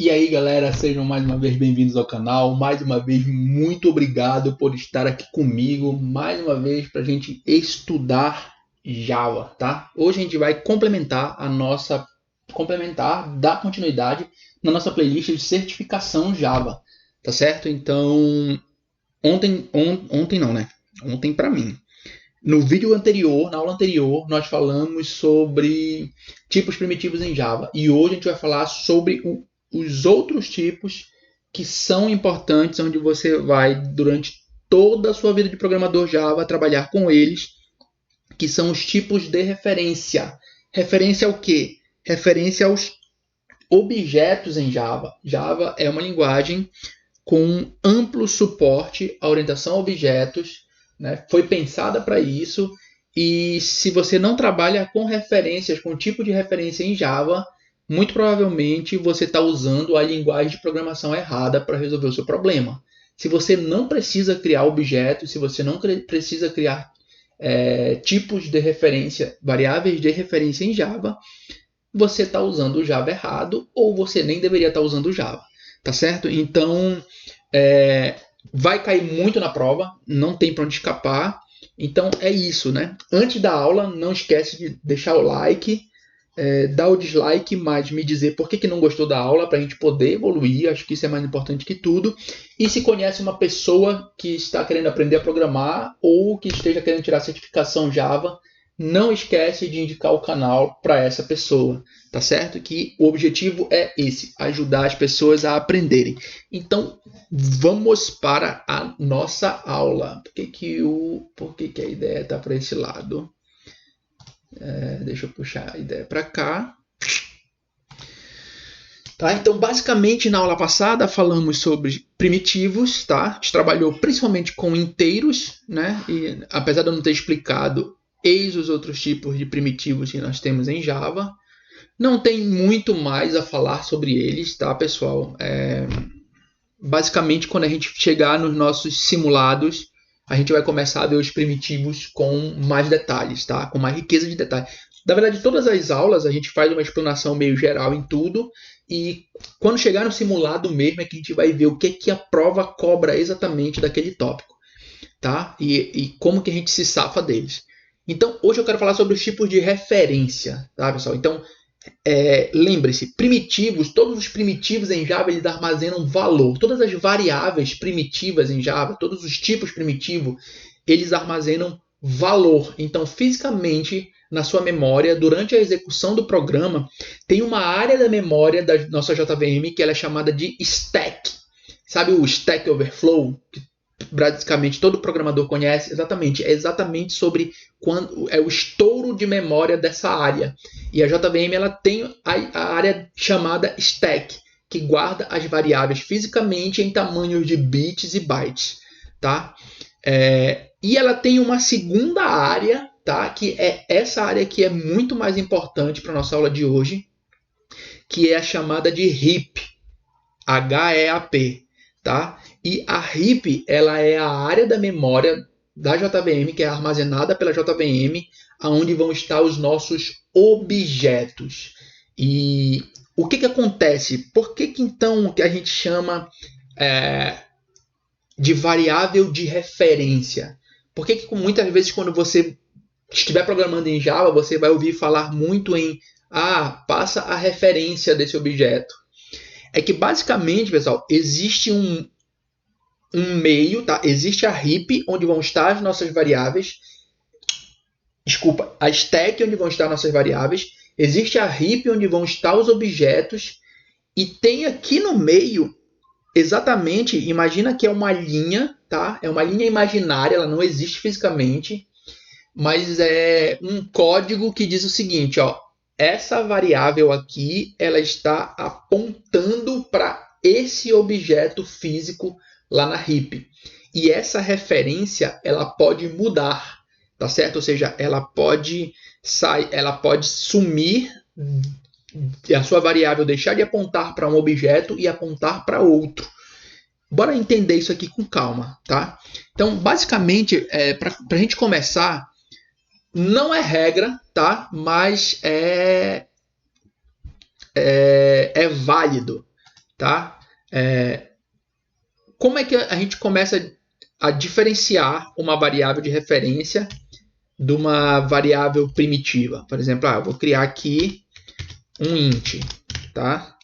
E aí, galera, sejam mais uma vez bem-vindos ao canal. Mais uma vez, muito obrigado por estar aqui comigo. Mais uma vez, para a gente estudar Java, tá? Hoje a gente vai dar continuidade na nossa playlist de certificação Java, tá certo? Então, ontem não, né? Ontem para mim. No vídeo anterior, na aula anterior, nós falamos sobre tipos primitivos em Java. E hoje a gente vai falar sobre os outros tipos que são importantes, onde você vai, durante toda a sua vida de programador Java, trabalhar com eles, que são os tipos de referência. Referência ao quê? Referência aos objetos em Java. Java é uma linguagem com amplo suporte à orientação a objetos, né? Foi pensada para isso, e se você não trabalha com referências, com tipo de referência em Java, muito provavelmente você está usando a linguagem de programação errada para resolver o seu problema. Se você não precisa criar objetos, se você não precisa criar tipos de referência, variáveis de referência em Java, você está usando o Java errado, ou você nem deveria estar usando o Java, tá certo? Então, vai cair muito na prova, não tem para onde escapar. Então é isso, né? Antes da aula, não esquece de deixar o like, dar o dislike, mas me dizer por que não gostou da aula, para a gente poder evoluir. Acho que isso é mais importante que tudo. E se conhece uma pessoa que está querendo aprender a programar ou que esteja querendo tirar a certificação Java, não esquece de indicar o canal para essa pessoa, tá certo? Que o objetivo é esse, ajudar as pessoas a aprenderem. Então, vamos para a nossa aula. Por que a ideia está para esse lado? Deixa eu puxar a ideia para cá. Tá? Então, basicamente, na aula passada falamos sobre primitivos, tá? A gente trabalhou principalmente com inteiros, né? E apesar de eu não ter explicado, eis os outros tipos de primitivos que nós temos em Java. Não tem muito mais a falar sobre eles, tá, pessoal? Basicamente, quando a gente chegar nos nossos simulados, a gente vai começar a ver os primitivos com mais detalhes, tá? Com mais riqueza de detalhes. Na verdade, todas as aulas a gente faz uma explanação meio geral em tudo, e quando chegar no simulado mesmo é que a gente vai ver o que a prova cobra exatamente daquele tópico, tá? E como que a gente se safa deles. Então, hoje eu quero falar sobre os tipos de referência, tá, pessoal? Então, lembre-se, primitivos, todos os primitivos em Java, eles armazenam valor. Todas as variáveis primitivas em Java, todos os tipos primitivos, eles armazenam valor. Então, fisicamente, na sua memória, durante a execução do programa, tem uma área da memória da nossa JVM que ela é chamada de stack. Sabe o Stack Overflow? Que basicamente todo programador conhece. É exatamente sobre quando é o estouro de memória dessa área. E a JVM ela tem a área chamada stack, que guarda as variáveis fisicamente em tamanhos de bits e bytes, tá? E ela tem uma segunda área, tá? Que é essa área que é muito mais importante para a nossa aula de hoje, que é a chamada de heap, HEAP, tá? E a heap, ela é a área da memória da JVM, que é armazenada pela JVM, onde vão estar os nossos objetos. E o que acontece? Por que então que a gente chama de variável de referência? Por que muitas vezes quando você estiver programando em Java, você vai ouvir falar muito em passa a referência desse objeto? É que basicamente, pessoal, existe um meio, tá? Existe a heap, onde vão estar as nossas variáveis. Desculpa, a stack, onde vão estar nossas variáveis. Existe a heap, onde vão estar os objetos. E tem aqui no meio, exatamente, imagina que é uma linha, tá? É uma linha imaginária, ela não existe fisicamente, mas é um código que diz o seguinte, ó. Essa variável aqui, ela está apontando para esse objeto físico lá na heap. E essa referência, ela pode mudar, tá certo? Ou seja, ela pode sumir, a sua variável deixar de apontar para um objeto e apontar para outro. Bora entender isso aqui com calma, tá? Então, basicamente, para a gente começar, não é regra, tá? Mas é válido tá? Como é que a gente começa a diferenciar uma variável de referência de uma variável primitiva? Por exemplo, eu vou criar aqui um int, tá?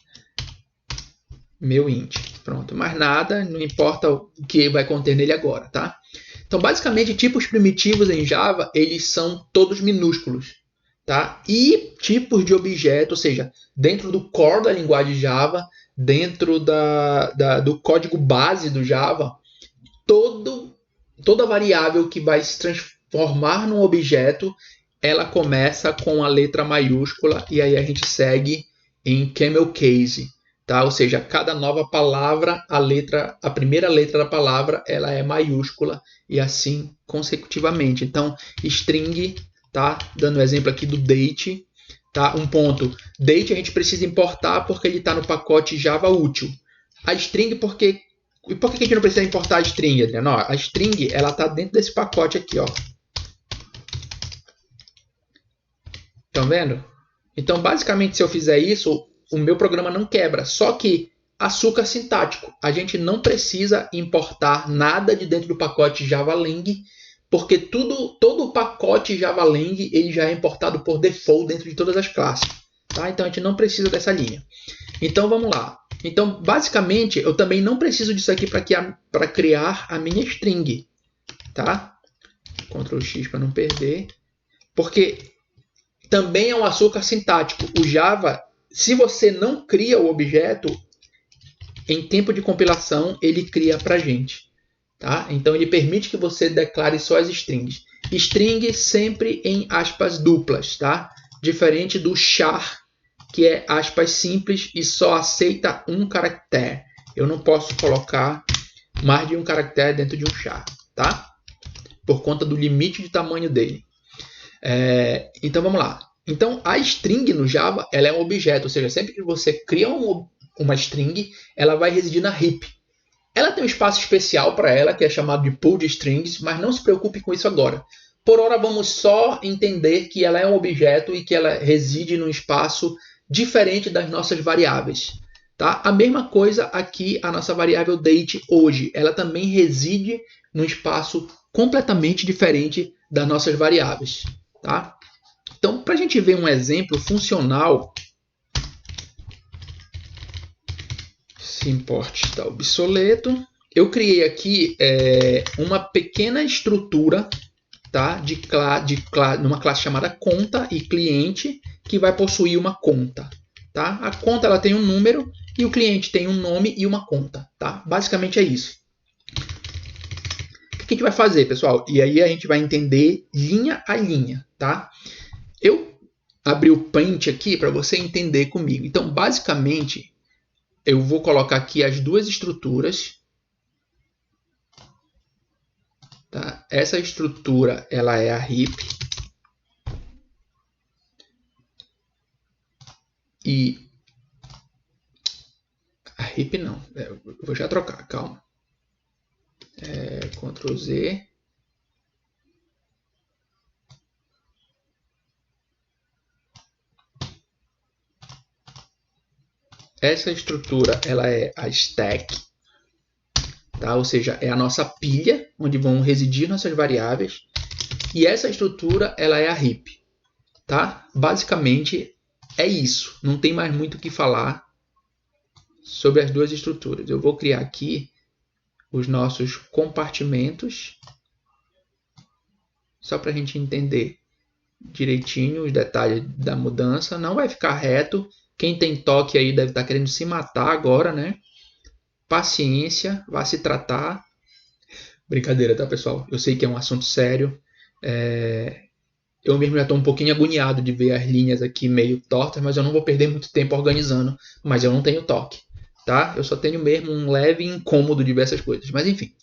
Meu int. Pronto, mais nada, não importa o que vai conter nele agora, tá? Então, basicamente, tipos primitivos em Java, eles são todos minúsculos, tá? E tipos de objeto, ou seja, dentro do core da linguagem Java, dentro do código base do Java, toda variável que vai se transformar num objeto, ela começa com a letra maiúscula e aí a gente segue em camel case, tá? Ou seja, cada nova palavra, a primeira letra da palavra, ela é maiúscula e assim consecutivamente. Então, string, tá? Dando o exemplo aqui do date, tá? Um ponto. Date a gente precisa importar porque ele está no pacote Java útil. A string porque e por que a gente não precisa importar a string, Adriano? A string, ela está dentro desse pacote aqui, ó. Estão vendo? Então, basicamente, se eu fizer isso, o meu programa não quebra. Só que açúcar sintático. A gente não precisa importar nada de dentro do pacote JavaLang, porque todo o pacote JavaLang ele já é importado por default dentro de todas as classes. Tá? Então, a gente não precisa dessa linha. Então, vamos lá. Então, basicamente, eu também não preciso disso aqui para criar a minha string. Tá? Ctrl X para não perder. Porque também é um açúcar sintático. O Java, se você não cria o objeto, em tempo de compilação, ele cria para a gente. Tá? Então, ele permite que você declare só as strings. String sempre em aspas duplas. Tá? Diferente do char, que é aspas simples e só aceita um caractere. Eu não posso colocar mais de um caractere dentro de um char. Tá? Por conta do limite de tamanho dele. Então vamos lá. Então a string no Java ela é um objeto, ou seja, sempre que você cria uma string, ela vai residir na heap. Ela tem um espaço especial para ela, que é chamado de pool de strings, mas não se preocupe com isso agora. Por hora vamos só entender que ela é um objeto e que ela reside num espaço diferente das nossas variáveis. Tá? A mesma coisa aqui a nossa variável date hoje, ela também reside num espaço completamente diferente das nossas variáveis. Tá? Então, para a gente ver um exemplo funcional, se import está obsoleto, eu criei aqui uma pequena estrutura, tá, numa classe chamada conta e cliente, que vai possuir uma conta. Tá? A conta ela tem um número e o cliente tem um nome e uma conta. Tá? Basicamente é isso. O que a gente vai fazer, pessoal? E aí a gente vai entender linha a linha. Tá? Eu abri o Paint aqui para você entender comigo. Então, basicamente, eu vou colocar aqui as duas estruturas. Tá? Essa estrutura ela é a heap. E a heap não. Eu vou já trocar, calma. Ctrl Z. Essa estrutura ela é a stack, tá? Ou seja, é a nossa pilha onde vão residir nossas variáveis. E essa estrutura ela é a heap, tá? Basicamente é isso. Não tem mais muito o que falar sobre as duas estruturas. Eu vou criar aqui os nossos compartimentos, só para a gente entender direitinho os detalhes da mudança. Não vai ficar reto. Quem tem toque aí deve estar querendo se matar agora, né? Paciência, vá se tratar. Brincadeira, tá, pessoal? Eu sei que é um assunto sério. Eu mesmo já estou um pouquinho agoniado de ver as linhas aqui meio tortas, mas eu não vou perder muito tempo organizando. Mas eu não tenho toque, tá? Eu só tenho mesmo um leve incômodo de ver essas coisas. Mas enfim,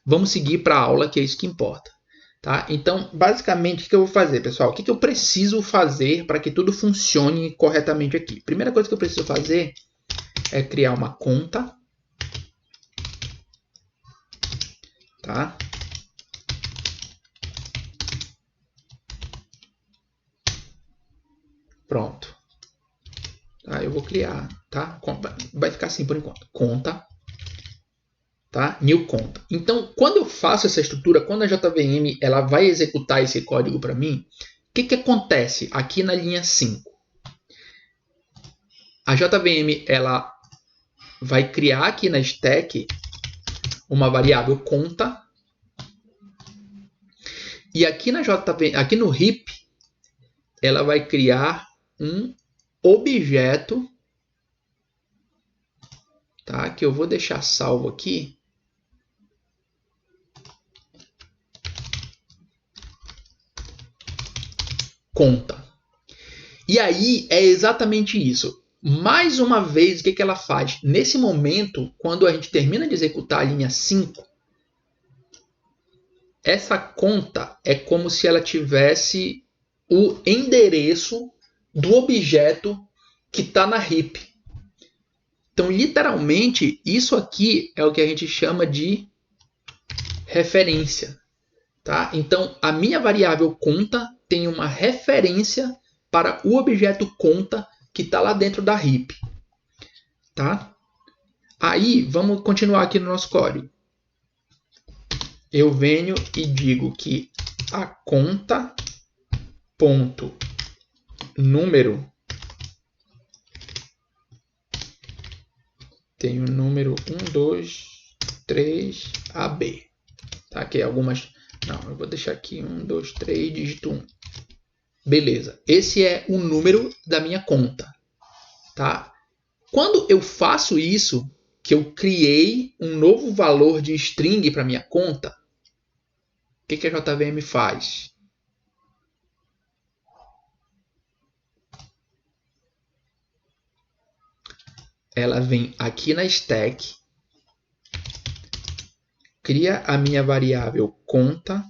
vamos seguir para a aula, que é isso que importa. Tá? Então, basicamente, o que eu vou fazer, pessoal? O que eu preciso fazer para que tudo funcione corretamente aqui? Primeira coisa que eu preciso fazer é criar uma conta. Tá? Pronto. Tá? Eu vou criar, tá? Vai ficar assim por enquanto. Conta, tá? New conta. Então, quando eu faço essa estrutura, quando a JVM ela vai executar esse código para mim, o que acontece aqui na linha 5? A JVM ela vai criar aqui na stack uma variável conta, e aqui na JVM, aqui no heap, ela vai criar um objeto, tá? Que eu vou deixar salvo aqui. Conta. E aí é exatamente isso. Mais uma vez, o que ela faz? Nesse momento, quando a gente termina de executar a linha 5, essa conta é como se ela tivesse o endereço do objeto que está na heap. Então, literalmente, isso aqui é o que a gente chama de referência. Tá? Então, a minha variável conta tem uma referência para o objeto conta que está lá dentro da heap. Tá? Aí, vamos continuar aqui no nosso código. Eu venho e digo que a conta ponto número tem o número 1, 2, 3, AB. Tá? Aqui algumas... Não, eu vou deixar aqui 1, 2, 3, dígito 1. Beleza. Esse é o número da minha conta. Tá? Quando eu faço isso, que eu criei um novo valor de string para minha conta, o que a JVM faz? Ela vem aqui na stack, cria a minha variável conta.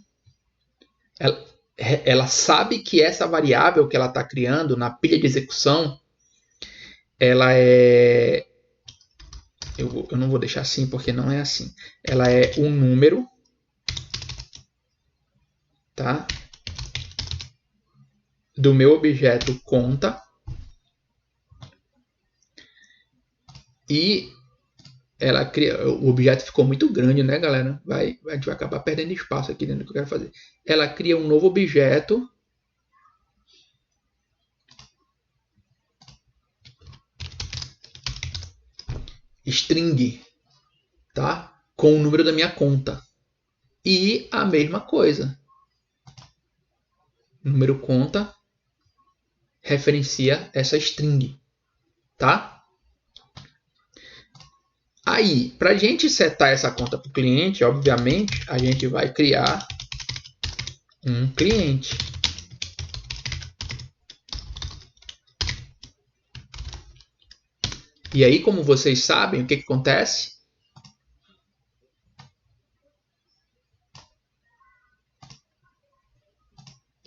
Ela sabe que essa variável que ela está criando na pilha de execução, ela é... Eu não vou deixar assim porque não é assim. Ela é um número, tá? Do meu objeto conta. E ela cria... O objeto ficou muito grande, né, galera? A gente vai acabar perdendo espaço aqui dentro do que eu quero fazer. Ela cria um novo objeto. String, tá? Com o número da minha conta. E a mesma coisa. Número conta referencia essa string, tá? Aí, para a gente setar essa conta para o cliente, obviamente, a gente vai criar um cliente. E aí, como vocês sabem, o que acontece?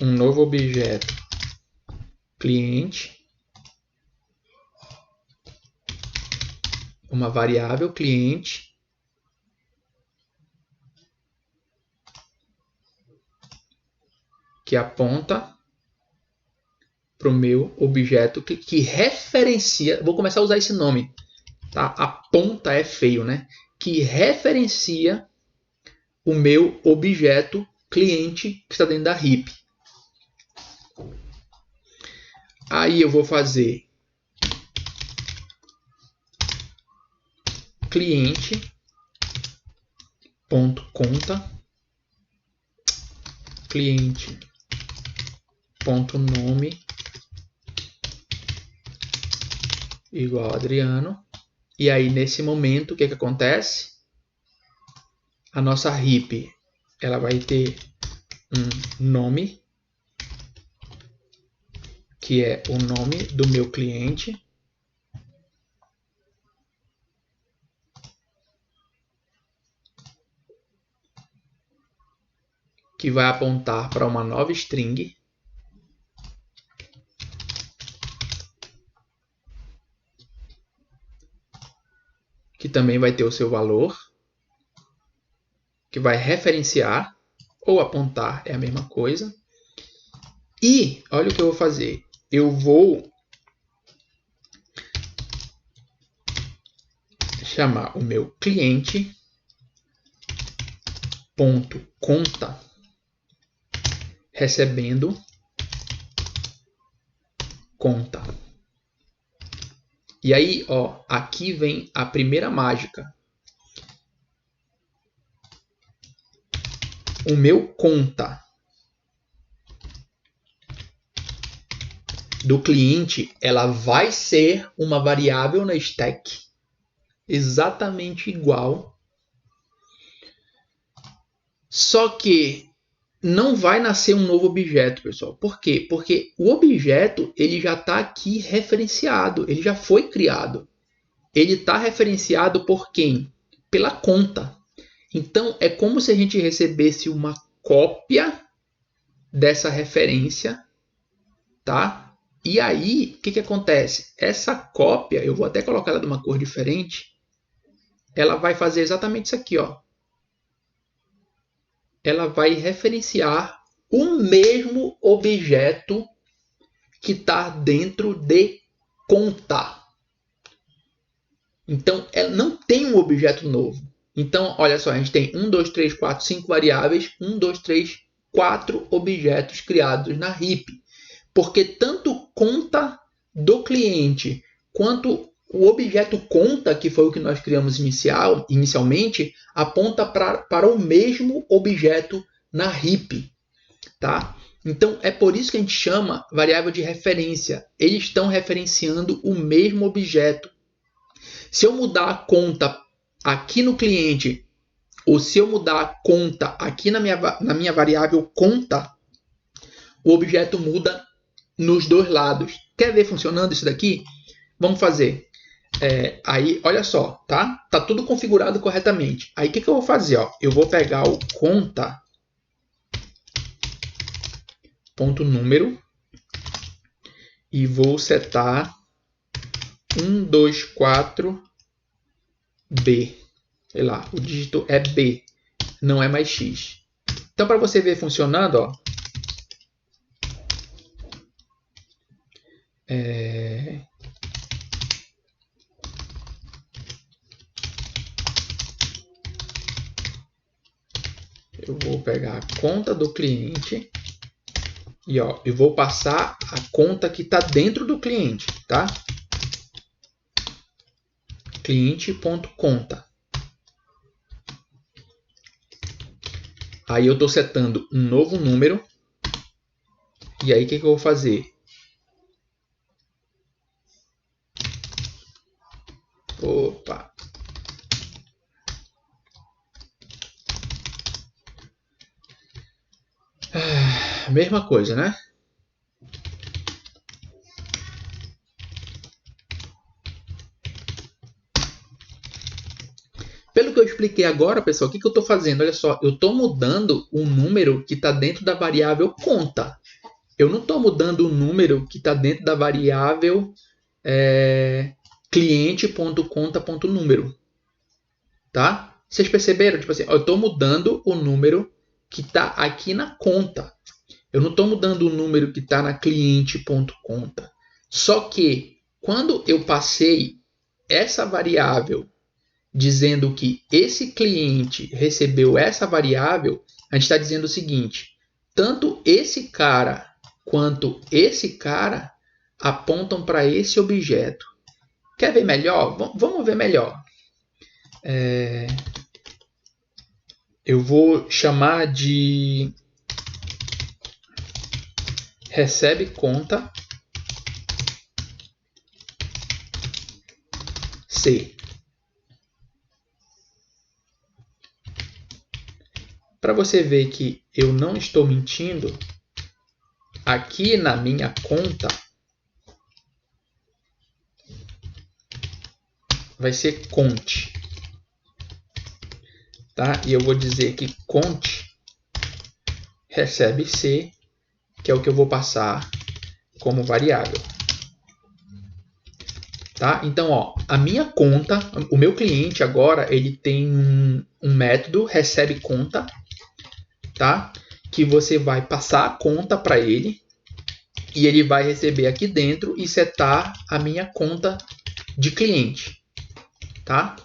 Um novo objeto cliente, uma variável cliente, que aponta para o meu objeto que referencia... Vou começar a usar esse nome. Tá? Aponta é feio, né? Que referencia o meu objeto cliente que está dentro da heap. Aí eu vou fazer cliente.conta, cliente.nome igual a Adriano. E aí, nesse momento, o que acontece? A nossa heap ela vai ter um nome, que é o nome do meu cliente. Que vai apontar para uma nova string. Que também vai ter o seu valor. Que vai referenciar ou apontar, é a mesma coisa. E olha o que eu vou fazer. Eu vou chamar o meu cliente ponto conta recebendo conta. E aí, ó, aqui vem a primeira mágica. O meu conta do cliente, ela vai ser uma variável na stack exatamente igual. Só que não vai nascer um novo objeto, pessoal. Por quê? Porque o objeto ele já está aqui referenciado, ele já foi criado. Ele está referenciado por quem? Pela conta. Então, é como se a gente recebesse uma cópia dessa referência, tá? E aí, o que acontece? Essa cópia, eu vou até colocar ela de uma cor diferente, ela vai fazer exatamente isso aqui, ó. Ela vai referenciar o mesmo objeto que está dentro de conta. Então, ela não tem um objeto novo. Então, olha só, a gente tem 1, 2, 3, 4, 5 variáveis, 1, 2, 3, 4 objetos criados na heap. Porque tanto conta do cliente quanto o objeto conta, que foi o que nós criamos inicialmente, aponta para o mesmo objeto na heap. Tá? Então, é por isso que a gente chama variável de referência. Eles estão referenciando o mesmo objeto. Se eu mudar a conta aqui no cliente, ou se eu mudar a conta aqui na minha variável conta, o objeto muda nos dois lados. Quer ver funcionando isso daqui? Vamos fazer. Aí, olha só, tá? Tá tudo configurado corretamente. Aí, o que eu vou fazer? Ó? Eu vou pegar o conta ponto número e vou setar 124B. Sei lá, o dígito é B, não é mais X. Então, para você ver funcionando, ó, eu vou pegar a conta do cliente e ó, eu vou passar a conta que está dentro do cliente, tá? Cliente.conta. Aí eu estou setando um novo número. E aí o que eu vou fazer? Opa! Mesma coisa, né? Pelo que eu expliquei agora, pessoal, o que eu estou fazendo? Olha só, eu estou mudando o número que está dentro da variável conta. Eu não estou mudando o número que está dentro da variável cliente.conta.número. Tá? Vocês perceberam? Tipo assim, eu estou mudando o número que está aqui na conta. Eu não estou mudando o número que está na cliente.conta. Só que quando eu passei essa variável dizendo que esse cliente recebeu essa variável, a gente está dizendo o seguinte: tanto esse cara quanto esse cara apontam para esse objeto. Quer ver melhor? Vamos ver melhor. Eu vou chamar de recebe conta C. Para você ver que eu não estou mentindo, aqui na minha conta vai ser conte. Tá? E eu vou dizer que conte recebe C, que é o que eu vou passar como variável. Tá? Então, ó, a minha conta, o meu cliente agora, ele tem um método recebe conta, tá? Que você vai passar a conta para ele e ele vai receber aqui dentro e setar a minha conta de cliente, tá?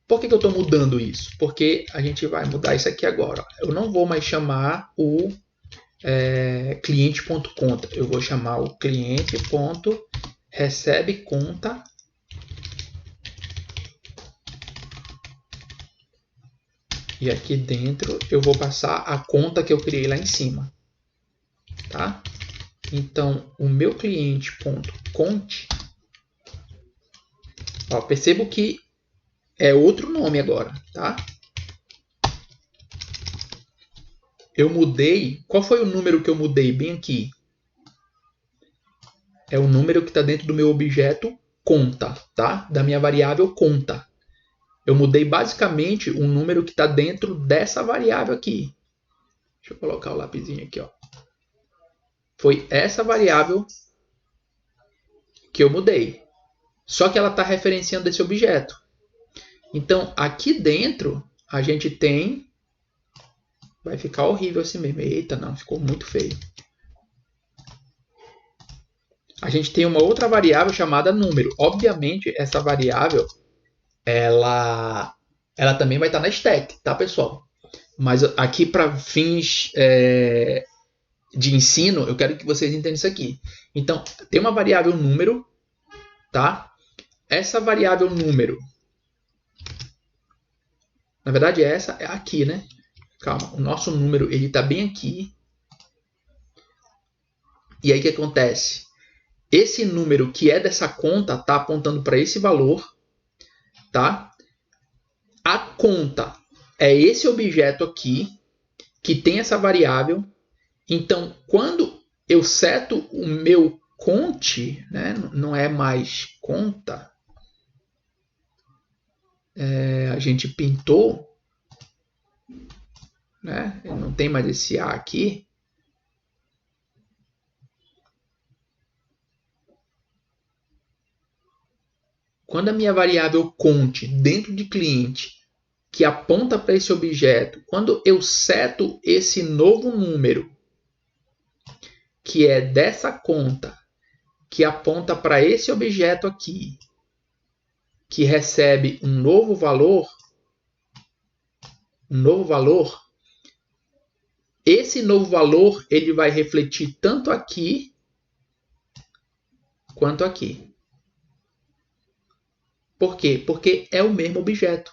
Por que eu estou mudando isso? Porque a gente vai mudar isso aqui agora. Eu não vou mais chamar o cliente.conta. Eu vou chamar o cliente.recebeconta. E aqui dentro eu vou passar a conta que eu criei lá em cima. Tá? Então, o meu cliente.conte, percebo que é outro nome agora, tá? Eu mudei. Qual foi o número que eu mudei bem aqui? É o número que está dentro do meu objeto conta, tá? Da minha variável conta. Eu mudei basicamente um número que está dentro dessa variável aqui. Deixa eu colocar o lapisinho aqui, ó. Foi essa variável que eu mudei. Só que ela está referenciando esse objeto. Então, aqui dentro, a gente tem... Vai ficar horrível assim mesmo. Eita, não, ficou muito feio. A gente tem uma outra variável chamada número. Obviamente, essa variável, ela também vai estar na stack, tá, pessoal? Mas aqui, para fins de ensino, eu quero que vocês entendam isso aqui. Então, tem uma variável número, tá? Essa variável número, na verdade, essa é aqui, né? Calma, o nosso número, ele está bem aqui. E aí, o que acontece? Esse número que é dessa conta está apontando para esse valor, tá? A conta é esse objeto aqui, que tem essa variável. Então, quando eu seto o meu conte, né, não é mais conta, a gente pintou, né, não tem mais esse A aqui. Quando a minha variável conte dentro de cliente, que aponta para esse objeto, quando eu seto esse novo número, que é dessa conta, que aponta para esse objeto aqui, que recebe um novo valor, esse novo valor ele vai refletir tanto aqui quanto aqui. Por quê? Porque é o mesmo objeto.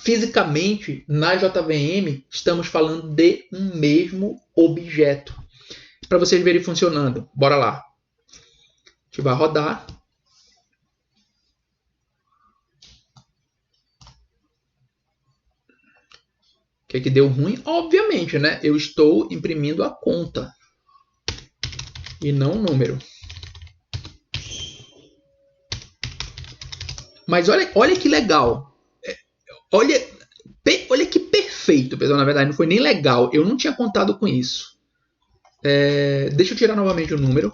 Fisicamente, na JVM, estamos falando de um mesmo objeto. Para vocês verem funcionando, bora lá. A gente vai rodar. O que é que deu ruim? Obviamente, né? Eu estou imprimindo a conta e não o número. Mas olha que legal. Olha que perfeito, pessoal. Na verdade, não foi nem legal. Eu não tinha contado com isso. Deixa eu tirar novamente o número.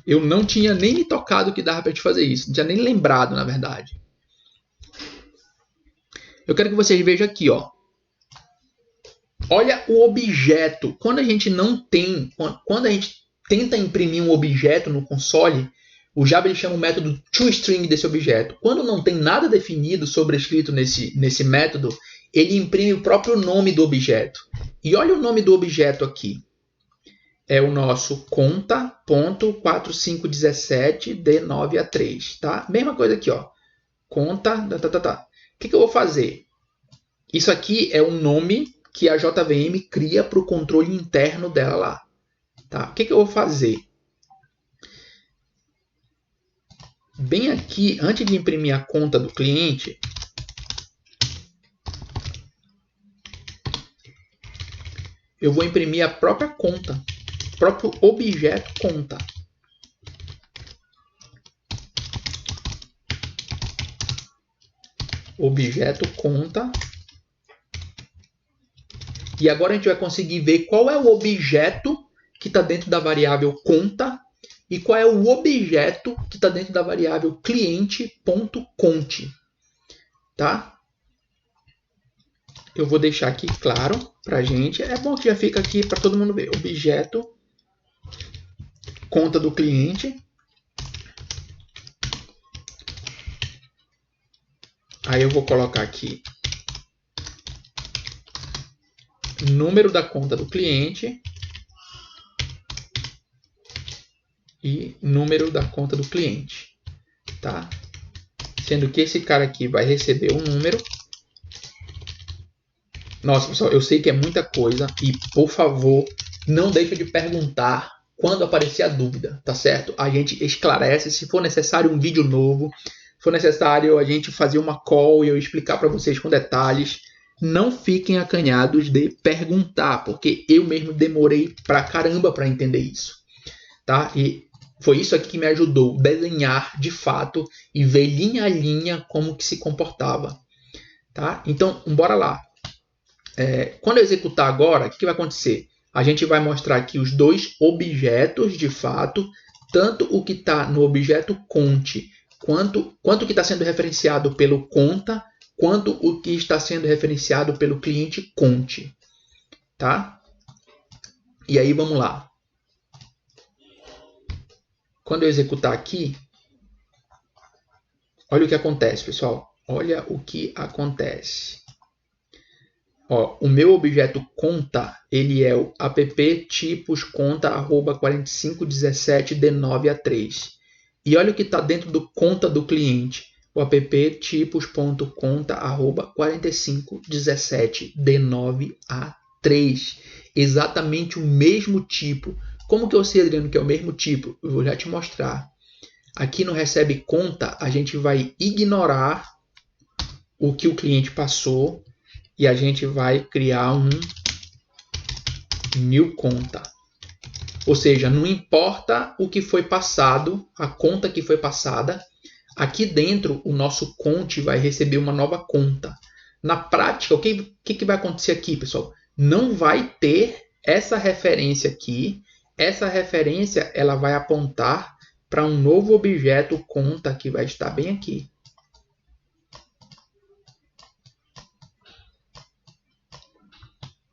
Eu não tinha nem me tocado que dava para te fazer isso. Não tinha nem lembrado, na verdade. Eu quero que vocês vejam aqui, ó. Olha o objeto. Quando a gente tenta imprimir um objeto no console, o Java ele chama o método toString desse objeto. Quando não tem nada definido sobrescrito nesse método, ele imprime o próprio nome do objeto. E olha o nome do objeto aqui. É o nosso conta.4517D9A3, tá? Mesma coisa aqui, ó. Conta, O que eu vou fazer? Isso aqui é um nome que a JVM cria para o controle interno dela lá. Tá? O que eu vou fazer? Bem aqui, antes de imprimir a conta do cliente, eu vou imprimir a própria conta, o próprio objeto conta. Objeto conta. E agora a gente vai conseguir ver qual é o objeto que está dentro da variável conta e qual é o objeto que está dentro da variável cliente.conte. Tá? Eu vou deixar aqui claro para a gente. É bom que já fica aqui para todo mundo ver. Objeto, conta do cliente. Aí eu vou colocar aqui número da conta do cliente e número da conta do cliente, tá? Sendo que esse cara aqui vai receber um número. Nossa, pessoal, eu sei que é muita coisa e, por favor, não deixe de perguntar quando aparecer a dúvida, tá certo? A gente esclarece, se for necessário um vídeo novo, se for necessário a gente fazer uma call e eu explicar para vocês com detalhes. Não fiquem acanhados de perguntar, porque eu mesmo demorei pra caramba para entender isso, tá? E foi isso aqui que me ajudou a desenhar de fato e ver linha a linha como que se comportava, tá? Então, bora lá. Quando eu executar agora, o que vai acontecer? A gente vai mostrar aqui os dois objetos de fato, tanto o que está no objeto conte, quanto que está sendo referenciado pelo conta, quanto o que está sendo referenciado pelo cliente conte, tá? E aí vamos lá. Quando eu executar aqui, olha o que acontece, pessoal. Olha o que acontece. Ó, o meu objeto conta, ele é o app tipos conta arroba 4517 d9a3. E olha o que está dentro do conta do cliente, o app tipos.conta arroba 4517 d9a3. Exatamente o mesmo tipo. Como que eu sei, Adriano, que é o mesmo tipo? Eu vou já te mostrar. Aqui no recebe conta, a gente vai ignorar o que o cliente passou e a gente vai criar um new conta. Ou seja, não importa o que foi passado, a conta que foi passada, aqui dentro o nosso conte vai receber uma nova conta. Na prática, o que vai acontecer aqui, pessoal? Não vai ter essa referência aqui. Essa referência ela vai apontar para um novo objeto conta que vai estar bem aqui.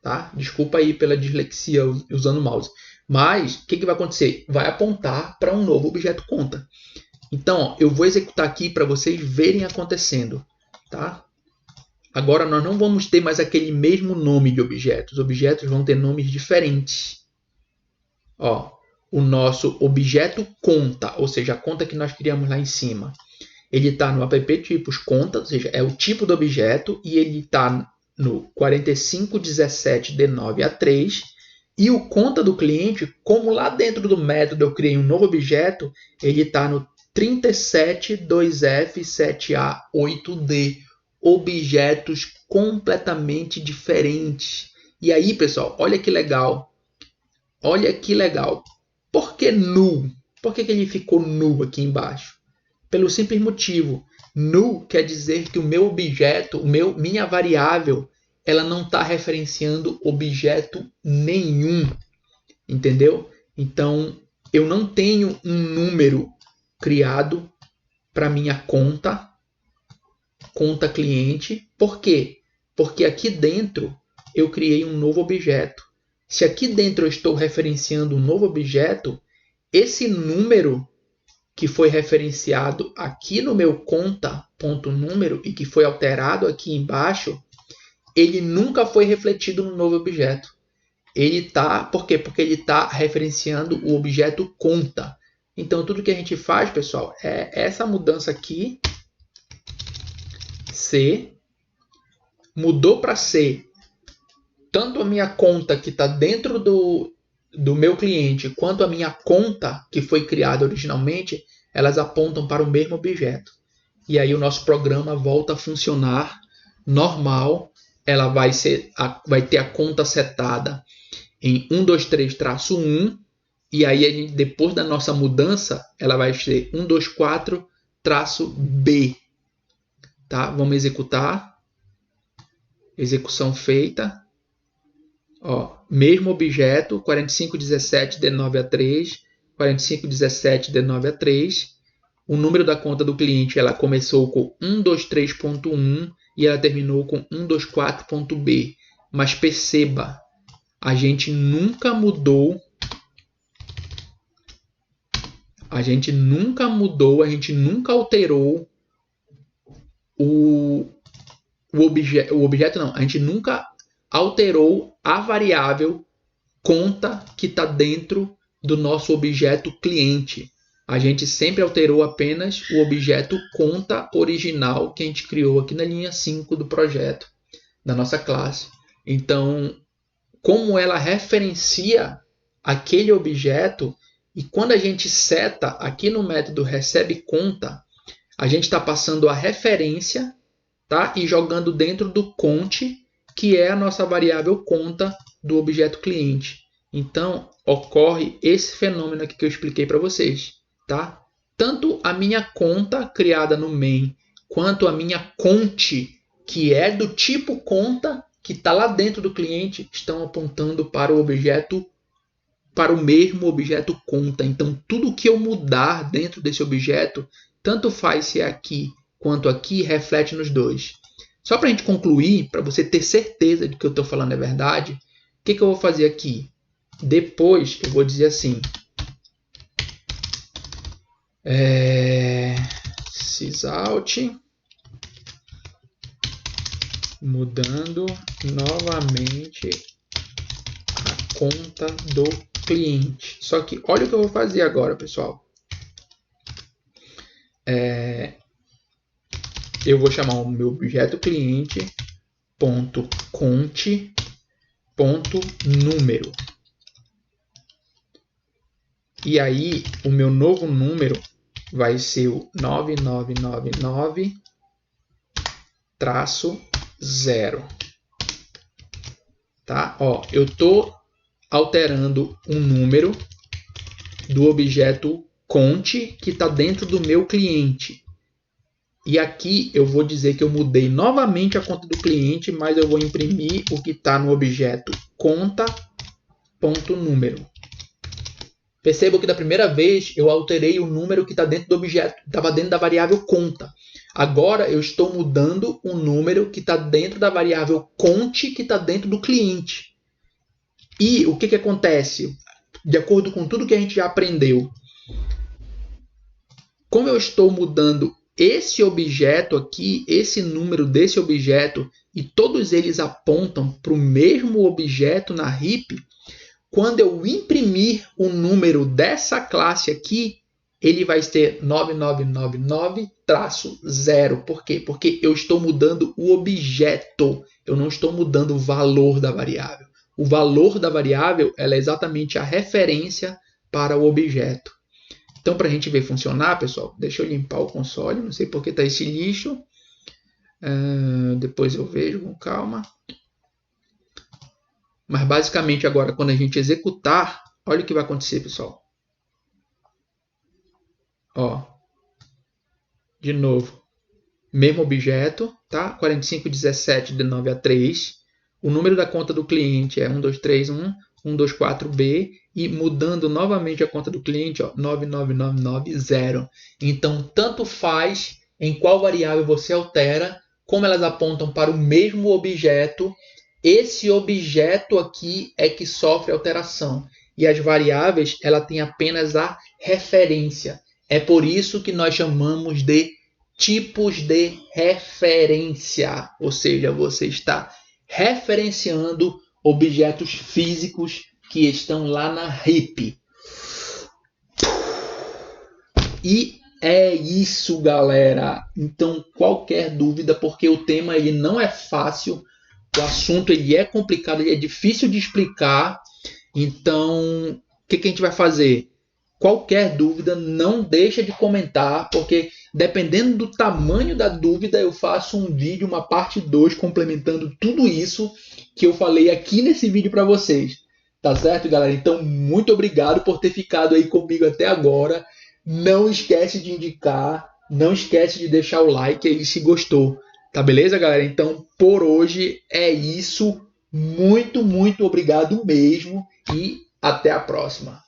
Tá? Desculpa aí pela dislexia usando o mouse. Mas o que vai acontecer? Vai apontar para um novo objeto conta. Então, ó, eu vou executar aqui para vocês verem acontecendo. Tá? Agora nós não vamos ter mais aquele mesmo nome de objetos. Os objetos vão ter nomes diferentes. Ó, o nosso objeto conta, ou seja, a conta que nós criamos lá em cima, ele está no app tipos conta, ou seja, é o tipo do objeto, e ele está no 4517 d9a3, e o conta do cliente, como lá dentro do método eu criei um novo objeto, ele está no 372f7a8d, objetos completamente diferentes. E aí, pessoal, olha que legal. Olha que legal. Por que null? Por que ele ficou null aqui embaixo? Pelo simples motivo, null quer dizer que o meu objeto, minha variável, ela não está referenciando objeto nenhum, entendeu? Então, eu não tenho um número criado para minha conta cliente. Por quê? Porque aqui dentro eu criei um novo objeto. Se aqui dentro eu estou referenciando um novo objeto, esse número que foi referenciado aqui no meu conta.número e que foi alterado aqui embaixo, ele nunca foi refletido no novo objeto. Ele tá, por quê? Porque ele está referenciando o objeto conta. Então, tudo que a gente faz, pessoal, é essa mudança aqui, C, mudou para C, tanto a minha conta que está dentro do meu cliente, quanto a minha conta que foi criada originalmente, elas apontam para o mesmo objeto. E aí o nosso programa volta a funcionar normal. Ela vai ter a conta setada em 123-1, e aí a gente, depois da nossa mudança, ela vai ser 124-B. Tá? Vamos executar. Execução feita. Ó, mesmo objeto, 4517 D9A3, 4517 D9A3. O número da conta do cliente, ela começou com 123.1 e ela terminou com 124.b. Mas perceba, a gente nunca mudou, a gente nunca alterou o objeto não, a gente nunca alterou a variável conta que está dentro do nosso objeto cliente. A gente sempre alterou apenas o objeto conta original que a gente criou aqui na linha 5 do projeto, da nossa classe. Então, como ela referencia aquele objeto, e quando a gente seta aqui no método recebe_conta, a gente está passando a referência, tá? E jogando dentro do cont, que é a nossa variável conta do objeto cliente. Então, ocorre esse fenômeno aqui que eu expliquei para vocês. Tá? Tanto a minha conta criada no main, quanto a minha cont, que é do tipo conta, que está lá dentro do cliente, estão apontando para o objeto, para o mesmo objeto conta. Então, tudo que eu mudar dentro desse objeto, tanto faz se é aqui quanto aqui, reflete nos dois. Só para a gente concluir, para você ter certeza de que eu estou falando é verdade, o que eu vou fazer aqui? Depois eu vou dizer assim, sysout, mudando novamente a conta do cliente. Só que olha o que eu vou fazer agora, pessoal. Eu vou chamar o meu objeto cliente.cont.número. E aí, o meu novo número vai ser o 9999-0. Tá? Ó, eu estou alterando um número do objeto cont que está dentro do meu cliente. E aqui eu vou dizer que eu mudei novamente a conta do cliente, mas eu vou imprimir o que está no objeto conta.número. Perceba que da primeira vez eu alterei o número que está dentro do objeto, estava dentro da variável conta. Agora eu estou mudando o número que está dentro da variável cont que está dentro do cliente. E o que acontece? De acordo com tudo que a gente já aprendeu, como eu estou mudando esse objeto aqui, esse número desse objeto, e todos eles apontam para o mesmo objeto na heap, quando eu imprimir o número dessa classe aqui, ele vai ser 9999-0. Por quê? Porque eu estou mudando o objeto, eu não estou mudando o valor da variável. O valor da variável ela é exatamente a referência para o objeto. Então, para a gente ver funcionar, pessoal, deixa eu limpar o console. Não sei por que está esse lixo. Depois eu vejo com calma. Mas, basicamente, agora, quando a gente executar, olha o que vai acontecer, pessoal. Ó, de novo, mesmo objeto, tá? 4517 de 9 a 3. O número da conta do cliente é 1231. 124B e mudando novamente a conta do cliente, ó, 99990. Então, tanto faz em qual variável você altera, como elas apontam para o mesmo objeto, esse objeto aqui é que sofre alteração. E as variáveis, ela tem apenas a referência. É por isso que nós chamamos de tipos de referência. Ou seja, você está referenciando objetos físicos que estão lá na heap. E é isso, galera. Então, qualquer dúvida, porque o tema ele não é fácil, o assunto ele é complicado, ele é difícil de explicar. Então, o que a gente vai fazer? Qualquer dúvida, não deixa de comentar, porque dependendo do tamanho da dúvida, eu faço um vídeo, uma parte 2, complementando tudo isso que eu falei aqui nesse vídeo para vocês. Tá certo, galera? Então, muito obrigado por ter ficado aí comigo até agora. Não esquece de indicar, não esquece de deixar o like aí se gostou. Tá beleza, galera? Então, por hoje é isso. Muito, muito obrigado mesmo e até a próxima.